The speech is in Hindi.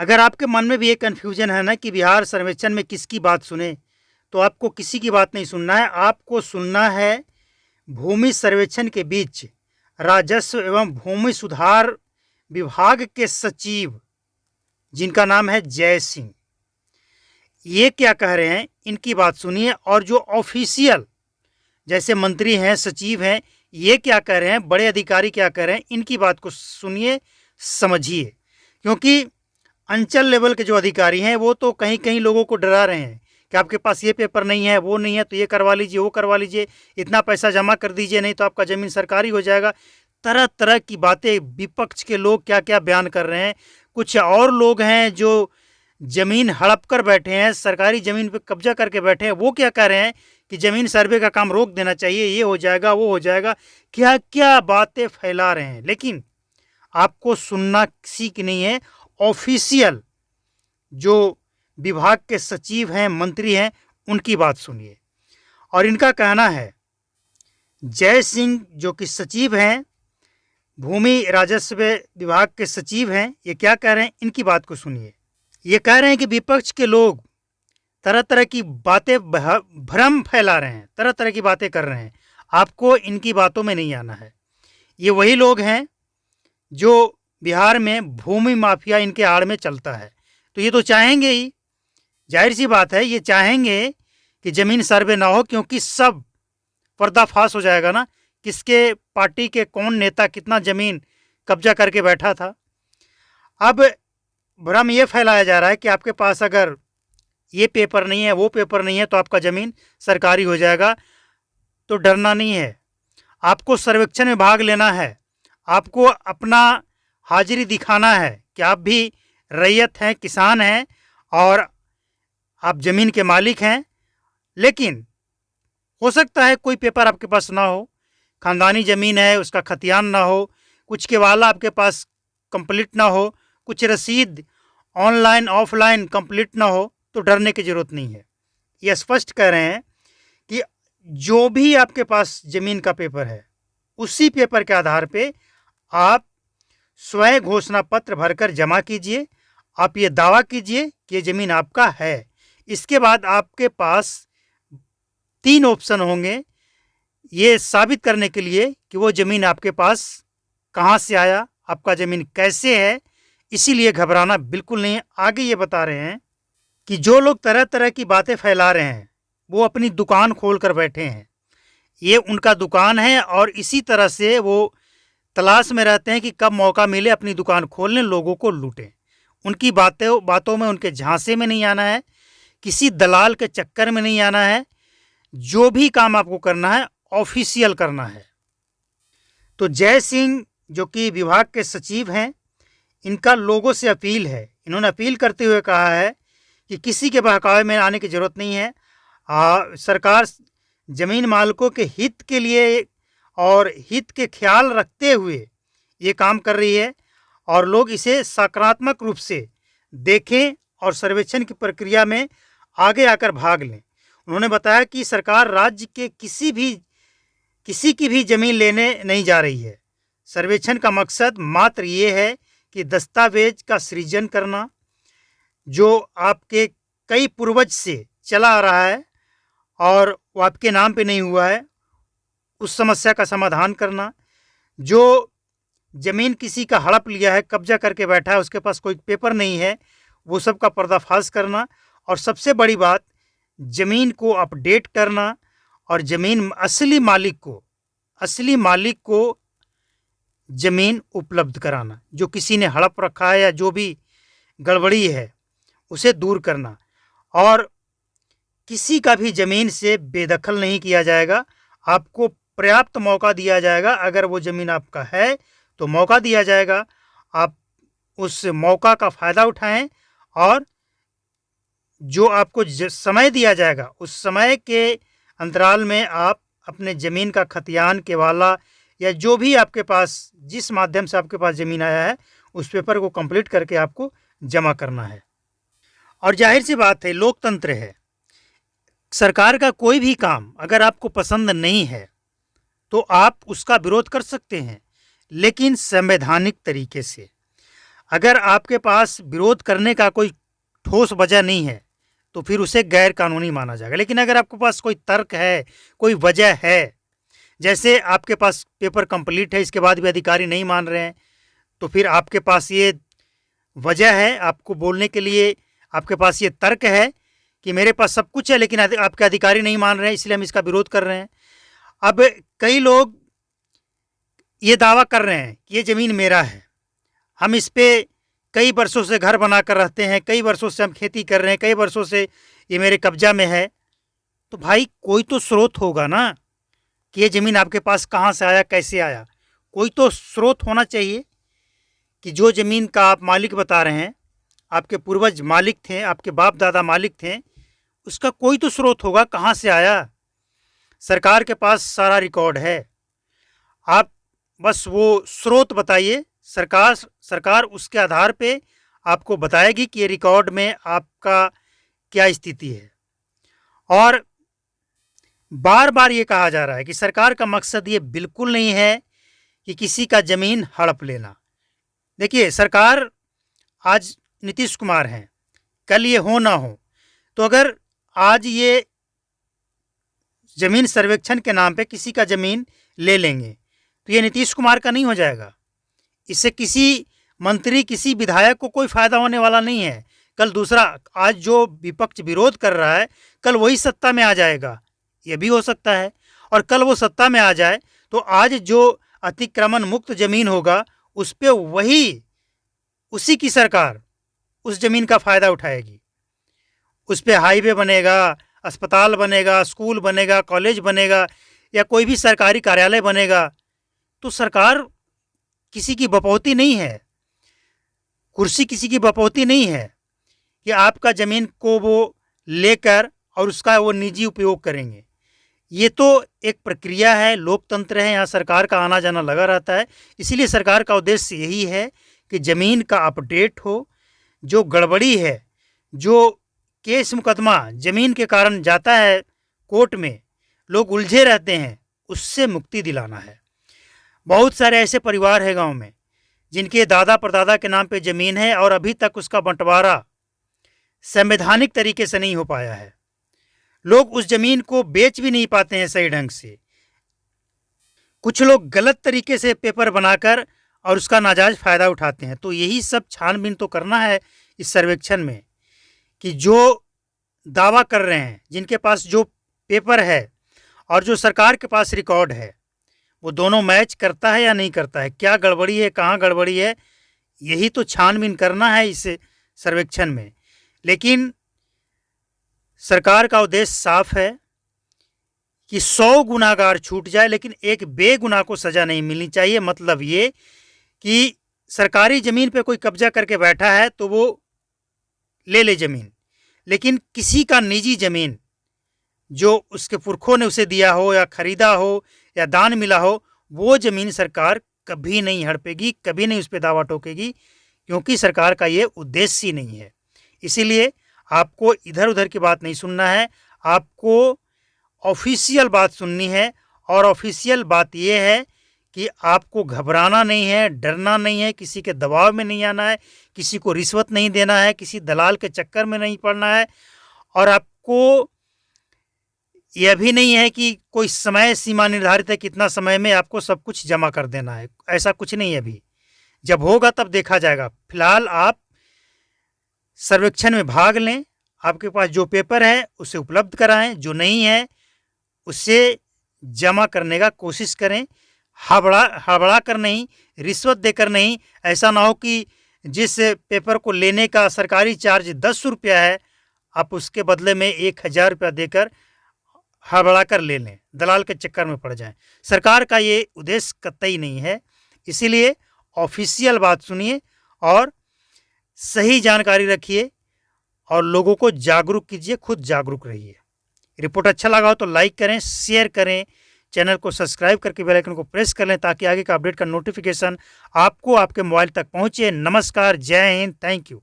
अगर आपके मन में भी एक कन्फ्यूजन है ना कि बिहार सर्वेक्षण में किसकी बात सुने, तो आपको किसी की बात नहीं सुनना है। आपको सुनना है भूमि सर्वेक्षण के बीच राजस्व एवं भूमि सुधार विभाग के सचिव, जिनका नाम है जय सिंह, ये क्या कह रहे हैं इनकी बात सुनिए। और जो ऑफिशियल जैसे मंत्री हैं, सचिव हैं, ये क्या कह रहे हैं, बड़े अधिकारी क्या कह रहे हैं, इनकी बात को सुनिए, समझिए। क्योंकि अंचल लेवल के जो अधिकारी हैं वो तो कहीं कहीं लोगों को डरा रहे हैं कि आपके पास ये पेपर नहीं है, वो नहीं है, तो ये करवा लीजिए, वो करवा लीजिए, इतना पैसा जमा कर दीजिए, नहीं तो आपका ज़मीन सरकारी हो जाएगा। तरह तरह की बातें विपक्ष के लोग क्या क्या बयान कर रहे हैं। कुछ और लोग हैं जो ज़मीन हड़प कर बैठे हैं, सरकारी ज़मीन पर कब्जा करके बैठे हैं, वो क्या कह रहे हैं कि ज़मीन सर्वे का काम रोक देना चाहिए, ये हो जाएगा, वो हो जाएगा, क्या क्या बातें फैला रहे हैं। लेकिन आपको सुनना किसी की नहीं है। ऑफिशियल जो विभाग के सचिव हैं, मंत्री हैं, उनकी बात सुनिए। और इनका कहना है, जय सिंह जो कि सचिव हैं, भूमि राजस्व विभाग के सचिव हैं, ये क्या कह रहे हैं, इनकी बात को सुनिए। ये कह रहे हैं कि विपक्ष के लोग तरह तरह की बातें, भ्रम फैला रहे हैं, तरह तरह की बातें कर रहे हैं, आपको इनकी बातों में नहीं आना है। ये वही लोग हैं जो बिहार में भूमि माफिया इनके आड़ में चलता है, तो ये तो चाहेंगे ही, जाहिर सी बात है, ये चाहेंगे कि ज़मीन सर्वे ना हो, क्योंकि सब पर्दाफाश हो जाएगा ना, किसके पार्टी के कौन नेता कितना ज़मीन कब्जा करके बैठा था। अब भ्रम ये फैलाया जा रहा है कि आपके पास अगर ये पेपर नहीं है, वो पेपर नहीं है, तो आपका ज़मीन सरकारी हो जाएगा। तो डरना नहीं है, आपको सर्वेक्षण में भाग लेना है, आपको अपना हाजिरी दिखाना है कि आप भी रैयत हैं, किसान हैं और आप ज़मीन के मालिक हैं। लेकिन हो सकता है कोई पेपर आपके पास ना हो, ख़ानदानी ज़मीन है, उसका खतियान ना हो, कुछ केवाला आपके पास कंप्लीट ना हो, कुछ रसीद ऑनलाइन ऑफलाइन कंप्लीट ना हो, तो डरने की ज़रूरत नहीं है। ये स्पष्ट कह रहे हैं कि जो भी आपके पास ज़मीन का पेपर है, उसी पेपर के आधार पे आप स्वयं घोषणा पत्र भरकर जमा कीजिए। आप ये दावा कीजिए कि ये ज़मीन आपका है। इसके बाद आपके पास 3 ऑप्शन होंगे ये साबित करने के लिए कि वो ज़मीन आपके पास कहाँ से आया, आपका ज़मीन कैसे है। इसीलिए घबराना बिल्कुल नहीं है। आगे ये बता रहे हैं कि जो लोग तरह तरह की बातें फैला रहे हैं, वो अपनी दुकान खोल कर बैठे हैं, ये उनका दुकान है, और इसी तरह से वो तलाश में रहते हैं कि कब मौका मिले अपनी दुकान खोलने, लोगों को लूटें। उनकी बातों में, उनके झांसे में नहीं आना है, किसी दलाल के चक्कर में नहीं आना है। जो भी काम आपको करना है, ऑफिशियल करना है। तो जय सिंह जो कि विभाग के सचिव हैं, इनका लोगों से अपील है। इन्होंने अपील करते हुए कहा है कि किसी के बहकावे में आने की ज़रूरत नहीं है। सरकार ज़मीन मालिकों के हित के लिए और हित के ख्याल रखते हुए ये काम कर रही है, और लोग इसे सकारात्मक रूप से देखें और सर्वेक्षण की प्रक्रिया में आगे आकर भाग लें। उन्होंने बताया कि सरकार राज्य के किसी की भी ज़मीन लेने नहीं जा रही है। सर्वेक्षण का मकसद मात्र ये है कि दस्तावेज का सृजन करना, जो आपके कई पूर्वज से चला आ रहा है और वो आपके नाम पे नहीं हुआ है, उस समस्या का समाधान करना। जो ज़मीन किसी का हड़प लिया है, कब्जा करके बैठा है, उसके पास कोई पेपर नहीं है, वो सब का पर्दाफाश करना। और सबसे बड़ी बात, ज़मीन को अपडेट करना और ज़मीन असली मालिक को ज़मीन उपलब्ध कराना। जो किसी ने हड़प रखा है या जो भी गड़बड़ी है, उसे दूर करना। और किसी का भी ज़मीन से बेदखल नहीं किया जाएगा, आपको पर्याप्त मौका दिया जाएगा। अगर वो ज़मीन आपका है तो मौका दिया जाएगा, आप उस मौका का फ़ायदा उठाएं, और जो आपको समय दिया जाएगा, उस समय के अंतराल में आप अपने ज़मीन का खतियान, केवाला या जो भी आपके पास, जिस माध्यम से आपके पास ज़मीन आया है, उस पेपर को कंप्लीट करके आपको जमा करना है। और जाहिर सी बात है, लोकतंत्र है, सरकार का कोई भी काम अगर आपको पसंद नहीं है तो आप उसका विरोध कर सकते हैं, लेकिन संवैधानिक तरीके से। अगर आपके पास विरोध करने का कोई ठोस वजह नहीं है तो फिर उसे गैर कानूनी माना जाएगा। लेकिन अगर आपके पास कोई तर्क है, कोई वजह है, जैसे आपके पास पेपर कंप्लीट है इसके बाद भी अधिकारी नहीं मान रहे हैं, तो फिर आपके पास ये वजह है आपको बोलने के लिए, आपके पास ये तर्क है कि मेरे पास सब कुछ है लेकिन आपके अधिकारी नहीं मान रहे हैं इसलिए हम इसका विरोध कर रहे हैं। अब कई लोग ये दावा कर रहे हैं कि ये ज़मीन मेरा है, हम इस पे कई वर्षों से घर बनाकर रहते हैं, कई वर्षों से हम खेती कर रहे हैं, कई वर्षों से ये मेरे कब्जा में है। तो भाई कोई तो स्रोत होगा ना कि ये ज़मीन आपके पास कहाँ से आया, कैसे आया। कोई तो स्रोत होना चाहिए कि जो ज़मीन का आप मालिक बता रहे हैं, आपके पूर्वज मालिक थे, आपके बाप दादा मालिक थे, उसका कोई तो स्रोत होगा, कहाँ से आया। सरकार के पास सारा रिकॉर्ड है, आप बस वो स्रोत बताइए, सरकार उसके आधार पे आपको बताएगी कि ये रिकॉर्ड में आपका क्या स्थिति है। और बार बार ये कहा जा रहा है कि सरकार का मकसद ये बिल्कुल नहीं है कि किसी का ज़मीन हड़प लेना। देखिए, सरकार आज नीतीश कुमार हैं, कल ये हो ना हो, तो अगर आज ये ज़मीन सर्वेक्षण के नाम पे किसी का ज़मीन ले लेंगे तो ये नीतीश कुमार का नहीं हो जाएगा। इससे किसी मंत्री, किसी विधायक को कोई फ़ायदा होने वाला नहीं है। कल दूसरा, आज जो विपक्ष विरोध कर रहा है, कल वही सत्ता में आ जाएगा, ये भी हो सकता है। और कल वो सत्ता में आ जाए तो आज जो अतिक्रमण मुक्त ज़मीन होगा उस पर वही, उसी की सरकार उस ज़मीन का फ़ायदा उठाएगी। उस पर हाईवे बनेगा, अस्पताल बनेगा, स्कूल बनेगा, कॉलेज बनेगा या कोई भी सरकारी कार्यालय बनेगा। तो सरकार किसी की बपौती नहीं है, कुर्सी किसी की बपौती नहीं है कि आपका ज़मीन को वो लेकर और उसका वो निजी उपयोग करेंगे। ये तो एक प्रक्रिया है, लोकतंत्र है, यहाँ सरकार का आना जाना लगा रहता है। इसीलिए सरकार का उद्देश्य यही है कि ज़मीन का अपडेट हो, जो गड़बड़ी है, जो केस मुकदमा ज़मीन के कारण जाता है कोर्ट में, लोग उलझे रहते हैं, उससे मुक्ति दिलाना है। बहुत सारे ऐसे परिवार हैं गांव में जिनके दादा परदादा के नाम पे ज़मीन है और अभी तक उसका बंटवारा संवैधानिक तरीके से नहीं हो पाया है। लोग उस ज़मीन को बेच भी नहीं पाते हैं सही ढंग से। कुछ लोग गलत तरीके से पेपर बनाकर और उसका नाजायज़ फ़ायदा उठाते हैं। तो यही सब छानबीन तो करना है इस सर्वेक्षण में कि जो दावा कर रहे हैं, जिनके पास जो पेपर है और जो सरकार के पास रिकॉर्ड है, वो दोनों मैच करता है या नहीं करता है, क्या गड़बड़ी है, कहाँ गड़बड़ी है, यही तो छानबीन करना है इस सर्वेक्षण में। लेकिन सरकार का उद्देश्य साफ है कि 100 गुनाहगार छूट जाए लेकिन एक बेगुनाह को सज़ा नहीं मिलनी चाहिए। मतलब ये कि सरकारी ज़मीन पे कोई कब्जा करके बैठा है तो वो ले ले ज़मीन, लेकिन किसी का निजी ज़मीन जो उसके पुरखों ने उसे दिया हो या ख़रीदा हो या दान मिला हो, वो ज़मीन सरकार कभी नहीं हड़पेगी, कभी नहीं उस पर दावा ठोकेगी, क्योंकि सरकार का ये उद्देश्य ही नहीं है। इसीलिए आपको इधर उधर की बात नहीं सुनना है, आपको ऑफिशियल बात सुननी है। और ऑफिशियल बात ये है कि आपको घबराना नहीं है, डरना नहीं है, किसी के दबाव में नहीं आना है, किसी को रिश्वत नहीं देना है, किसी दलाल के चक्कर में नहीं पड़ना है। और आपको यह भी नहीं है कि कोई समय सीमा निर्धारित है कितना समय में आपको सब कुछ जमा कर देना है, ऐसा कुछ नहीं है। अभी जब होगा तब देखा जाएगा। फिलहाल आप सर्वेक्षण में भाग लें, आपके पास जो पेपर है उसे उपलब्ध कराएं, जो नहीं है उसे जमा करने का कोशिश करें। हड़बड़ा कर नहीं, रिश्वत देकर नहीं। ऐसा ना हो कि जिस पेपर को लेने का सरकारी चार्ज 10 रुपया है, आप उसके बदले में 1000 रुपया देकर हड़बड़ा कर ले लें, दलाल के चक्कर में पड़ जाएं। सरकार का ये उद्देश्य कतई नहीं है। इसीलिए ऑफिशियल बात सुनिए और सही जानकारी रखिए और लोगों को जागरूक कीजिए, खुद जागरूक रहिए। रिपोर्ट अच्छा लगा हो तो लाइक करें, शेयर करें, चैनल को सब्सक्राइब करके बेल आइकन को प्रेस कर लें ताकि आगे का अपडेट का नोटिफिकेशन आपको आपके मोबाइल तक पहुंचे। नमस्कार, जय हिंद, थैंक यू।